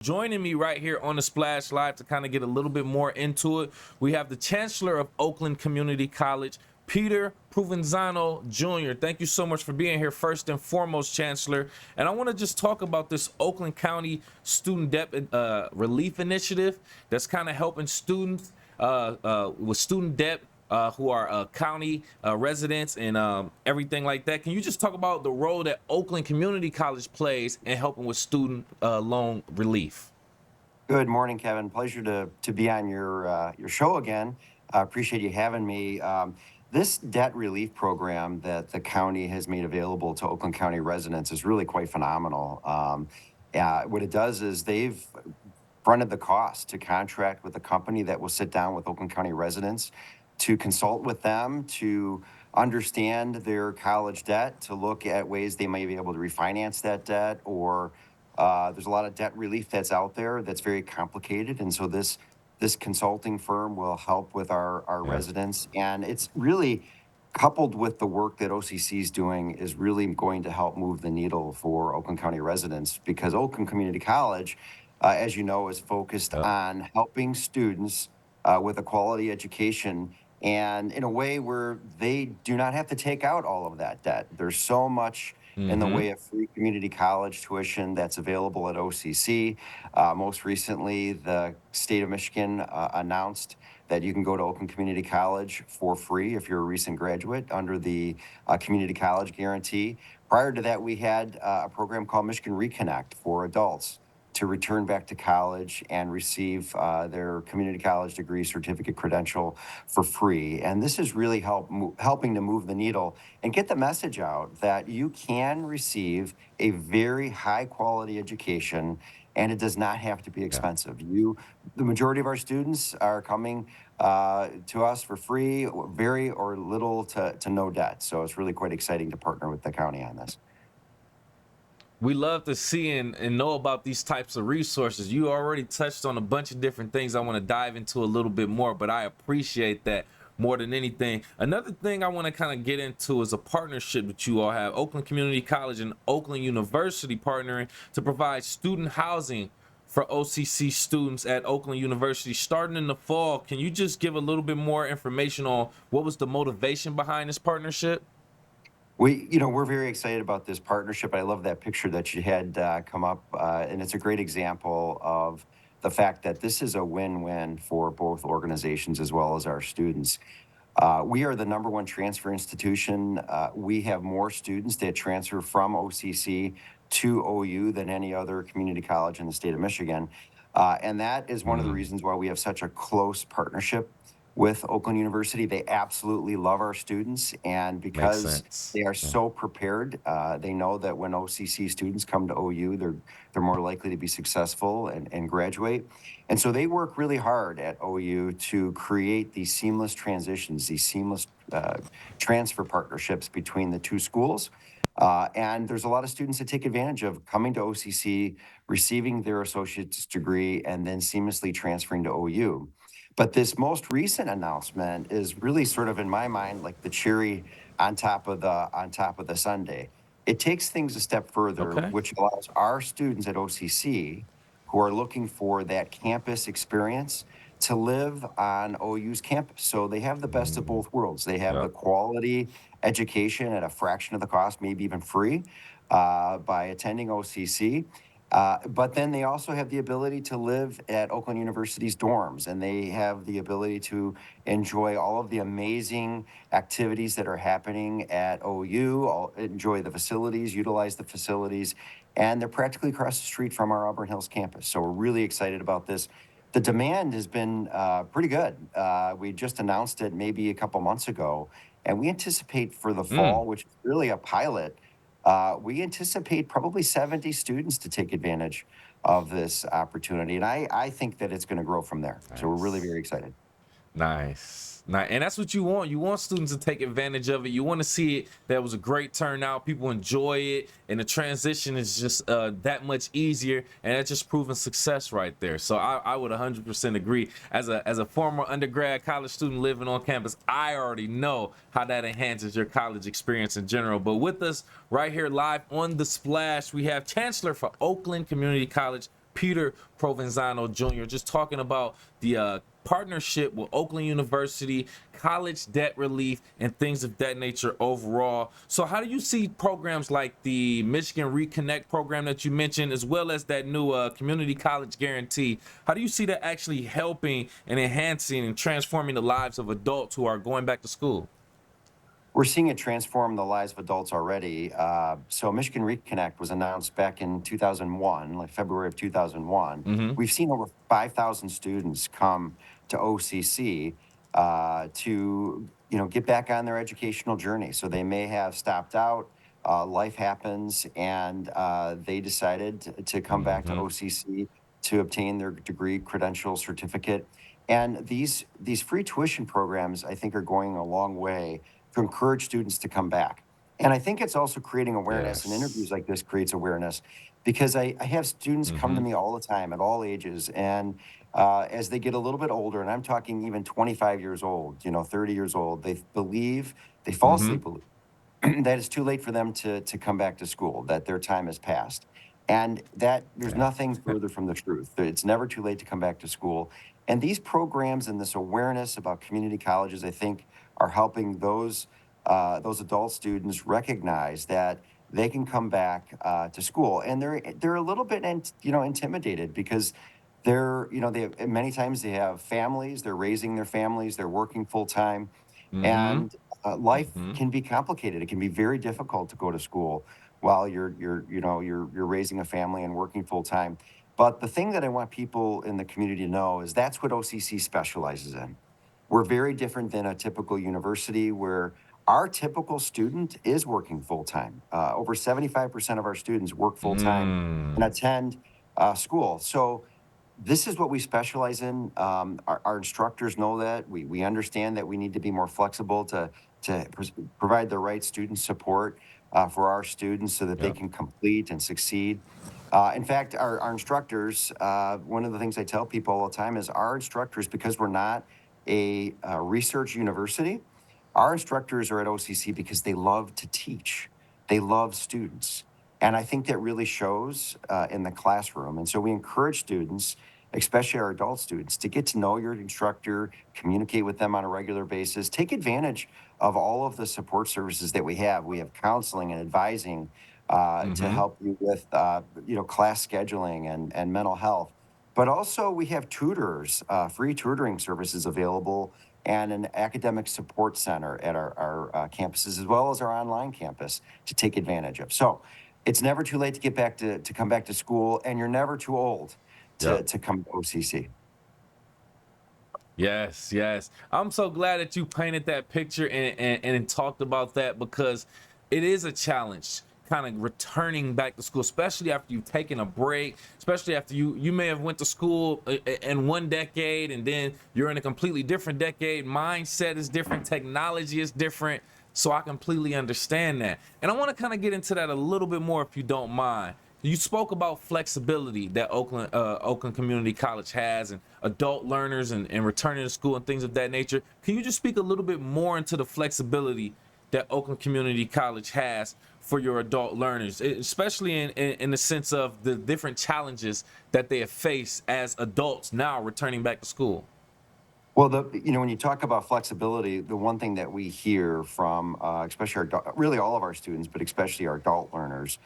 Joining me right here on the Splash Live to kind of get a little bit more into it, we have the Chancellor of Oakland Community College, Peter Provenzano Jr. Thank you so much for being here, first and foremost, Chancellor. And I want to just talk about this Oakland County Student Debt Relief Initiative that's kind of helping students with student debt who are county residents and everything like that. Can you just talk about the role that Oakland Community College plays in helping with student loan relief? Good morning, Kevin. Pleasure to be on your show again. I appreciate you having me. This debt relief program that the county has made available to Oakland County residents is really quite phenomenal. What it does is they've fronted the cost to contract with a company that will sit down with Oakland County residents to consult with them, to understand their college debt, to look at ways they may be able to refinance that debt, or there's a lot of debt relief that's out there that's very complicated. And so this consulting firm will help with our residents. And it's really coupled with the work that OCC is doing is really going to help move the needle for Oakland County residents, because Oakland Community College, as you know, is focused on helping students with a quality education and in a way where they do not have to take out all of that debt. There's so much in the way of free community college tuition that's available at OCC. Most recently, the state of Michigan announced that you can go to Oakland Community College for free if you're a recent graduate under the community college guarantee. Prior to that, we had a program called Michigan Reconnect for adults to return back to college and receive their community college degree, certificate, credential for free. And this is really helping to move the needle and get the message out that you can receive a very high quality education, and it does not have to be expensive. The majority of our students are coming to us for free, very or little to no debt. So it's really quite exciting to partner with the county on this. We love to see and know about these types of resources. You already touched on a bunch of different things I want to dive into a little bit more, but I appreciate that more than anything. Another thing I want to kind of get into is a partnership that you all have, Oakland Community College and Oakland University partnering to provide student housing for OCC students at Oakland University starting in the fall. Can you just give a little bit more information on what was the motivation behind this partnership? We're very excited about this partnership. I love that picture that you had come up, and it's a great example of the fact that this is a win-win for both organizations as well as our students. We are the #1 transfer institution. We have more students that transfer from OCC to OU than any other community college in the state of Michigan. And that is one of the reasons why we have such a close partnership with Oakland University. They absolutely love our students, and because they are so prepared, they know that when OCC students come to OU, they're more likely to be successful and graduate. And so they work really hard at OU to create these seamless transitions, these seamless transfer partnerships between the two schools. And there's a lot of students that take advantage of coming to OCC, receiving their associate's degree, and then seamlessly transferring to OU. But this most recent announcement is really sort of, in my mind, like the cherry on top of the sundae. It takes things a step further, which allows our students at OCC who are looking for that campus experience to live on OU's campus. So they have the best of both worlds. They have the quality education at a fraction of the cost, maybe even free, by attending OCC. But then they also have the ability to live at Oakland University's dorms, and they have the ability to enjoy all of the amazing activities that are happening at OU, enjoy the facilities, utilize the facilities, and they're practically across the street from our Auburn Hills campus. So we're really excited about this. The demand has been pretty good. We just announced it maybe a couple months ago, and we anticipate for the fall, which is really a pilot, we anticipate probably 70 students to take advantage of this opportunity. And I think that it's going to grow from there. So we're really very excited. Nice. And that's what you want. You want students to take advantage of it. You want to see it. That was a great turnout. People enjoy it. And the transition is just that much easier. And that's just proven success right there. So I would 100% agree. As a former undergrad college student living on campus, I already know how that enhances your college experience in general. But with us right here live on The Splash, we have Chancellor for Oakland Community College, Peter Provenzano Jr., just talking about the partnership with Oakland University, college debt relief, and things of that nature overall. So how do you see programs like the Michigan Reconnect program that you mentioned, as well as that new community college guarantee? How do you see that actually helping and enhancing and transforming the lives of adults who are going back to school? We're seeing it transform the lives of adults already. So Michigan Reconnect was announced back in 2001, like February of 2001. Mm-hmm. We've seen over 5,000 students come to OCC to, get back on their educational journey. So they may have stopped out, life happens, and they decided to come back to Mm-hmm. OCC to obtain their degree, credential, certificate. And these free tuition programs, I think, are going a long way to encourage students to come back. And I think it's also creating awareness, and interviews Yes. like this creates awareness because I have students come to Mm-hmm. me all the time at all ages. And as they get a little bit older, and I'm talking even 25 years old, 30 years old, they falsely Mm-hmm. believe that it's too late for them to come back to school, that their time has passed. And that there's Yeah. nothing further from the truth. It's never too late to come back to school. And these programs and this awareness about community colleges, I think, are helping those adult students recognize that they can come back to school. And they're a little bit intimidated because many times they have families, they're raising their families, they're working full time, Mm-hmm. and life Mm-hmm. can be complicated. It can be very difficult to go to school while you're raising a family and working full time. But the thing that I want people in the community to know is that's what OCC specializes in. We're very different than a typical university where our typical student is working full time. Over 75% of our students work full time and Mm. attend school. So this is what we specialize in. Our instructors know that. We understand that we need to be more flexible to provide the right student support for our students so that they Yep. can complete and succeed. In fact, our instructors, one of the things I tell people all the time is our instructors, because we're not a research university, our instructors are at OCC because they love to teach. They love students. And I think that really shows in the classroom. And so we encourage students, especially our adult students, to get to know your instructor, communicate with them on a regular basis, take advantage of all of the support services that we have. We have counseling and advising to Mm-hmm. help you with, class scheduling and mental health. But also, we have tutors, free tutoring services available, and an academic support center at our campuses, as well as our online campus to take advantage of. So it's never too late to get back to come back to school, and you're never too old Yep. to come to OCC. Yes, yes. I'm so glad that you painted that picture and talked about that, because it is a challenge kind of returning back to school, especially after you've taken a break, especially after you may have went to school in one decade and then you're in a completely different decade. Mindset is different, technology is different. So I completely understand that. And I want to kind of get into that a little bit more if you don't mind. You spoke about flexibility that Oakland Community College has, and adult learners and returning to school and things of that nature. Can you just speak a little bit more into the flexibility that Oakland Community College has for your adult learners, especially in the sense of the different challenges that they have faced as adults now returning back to school? Well, when you talk about flexibility, the one thing that we hear from, especially really all of our students, but especially our adult learners,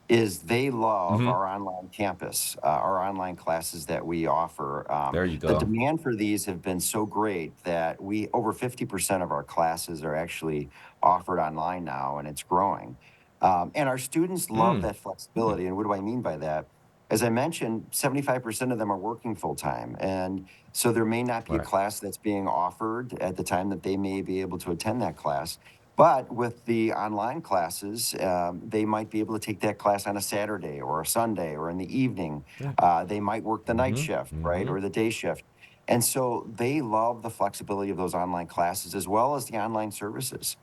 is they love Hmm. our online campus, our online classes that we offer. There you The go. demand for these have been so great that over 50% of our classes are actually offered online now, and it's growing. And our students love Mm. that flexibility. And what do I mean by that? As I mentioned, 75% of them are working full time. And so there may not be a Right. class that's being offered at the time that they may be able to attend that class. But with the online classes, they might be able to take that class on a Saturday or a Sunday or in the evening. Yeah. They might work the night Hmm. shift, right, Hmm. or the day shift. And so they love the flexibility of those online classes as well as the online services.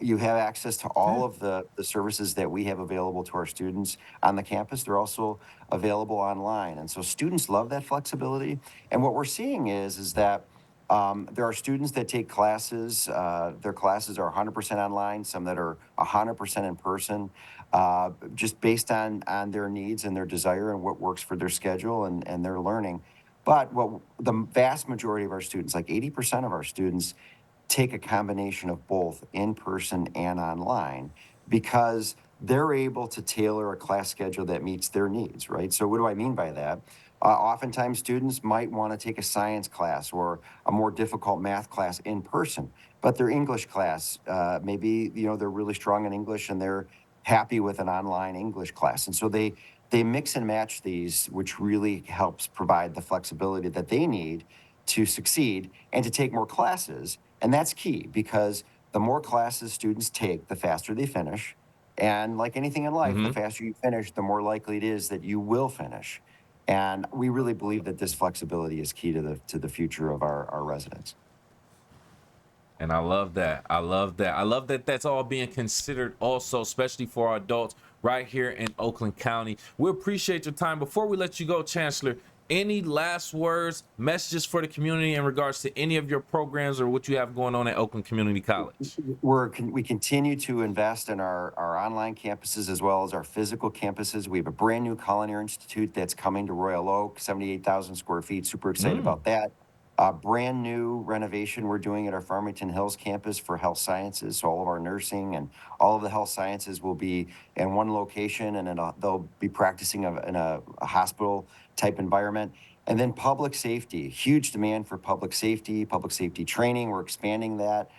You have access to Yeah. all of the services that we have available to our students on the campus. They're also available online. And so students love that flexibility. And what we're seeing is that There are students that take classes. Their classes are 100% online, some that are 100% in person, just based on their needs and their desire and what works for their schedule and their learning. But what the vast majority of our students, like 80% of our students, take a combination of both in person and online because they're able to tailor a class schedule that meets their needs, right? So, what do I mean by that? Oftentimes, students might want to take a science class or a more difficult math class in person, but their English class, maybe they're really strong in English and they're happy with an online English class, and so they mix and match these, which really helps provide the flexibility that they need to succeed and to take more classes. And that's key because the more classes students take, the faster they finish. And like anything in life, the Hmm. faster you finish, the more likely it is that you will finish. And we really believe that this flexibility is key to the future of our residents. And I love that. I love that. I love that that's all being considered also, especially for our adults right here in Oakland County. We appreciate your time. Before we let you go, Chancellor, any last words, messages for the community in regards to any of your programs or what you have going on at Oakland Community College? We continue to invest in our online campuses as well as our physical campuses. We have a brand new Culinary Institute that's coming to Royal Oak, 78,000 square feet. Super excited Mm, about that. A brand new renovation we're doing at our Farmington Hills campus for health sciences. So all of our nursing and all of the health sciences will be in one location, and they'll be practicing in a hospital type environment. And then public safety, huge demand for public safety training. We're expanding that.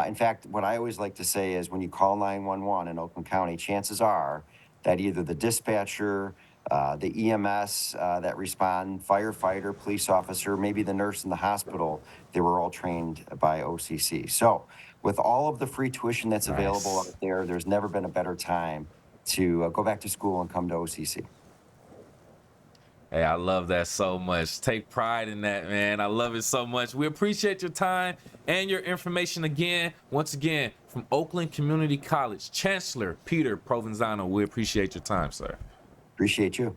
In fact, what I always like to say is when you call 911 in Oakland County, chances are that either the dispatcher, the EMS that respond, firefighter, police officer, maybe the nurse in the hospital, they were all trained by OCC. So, with all of the free tuition that's available out nice. there, there's never been a better time to go back to school and come to OCC. Hey, I love that so much. Take pride in that, man. I love it so much. We appreciate your time and your information again. Once again, from Oakland Community College, Chancellor Peter Provenzano. We appreciate your time, sir. Appreciate you.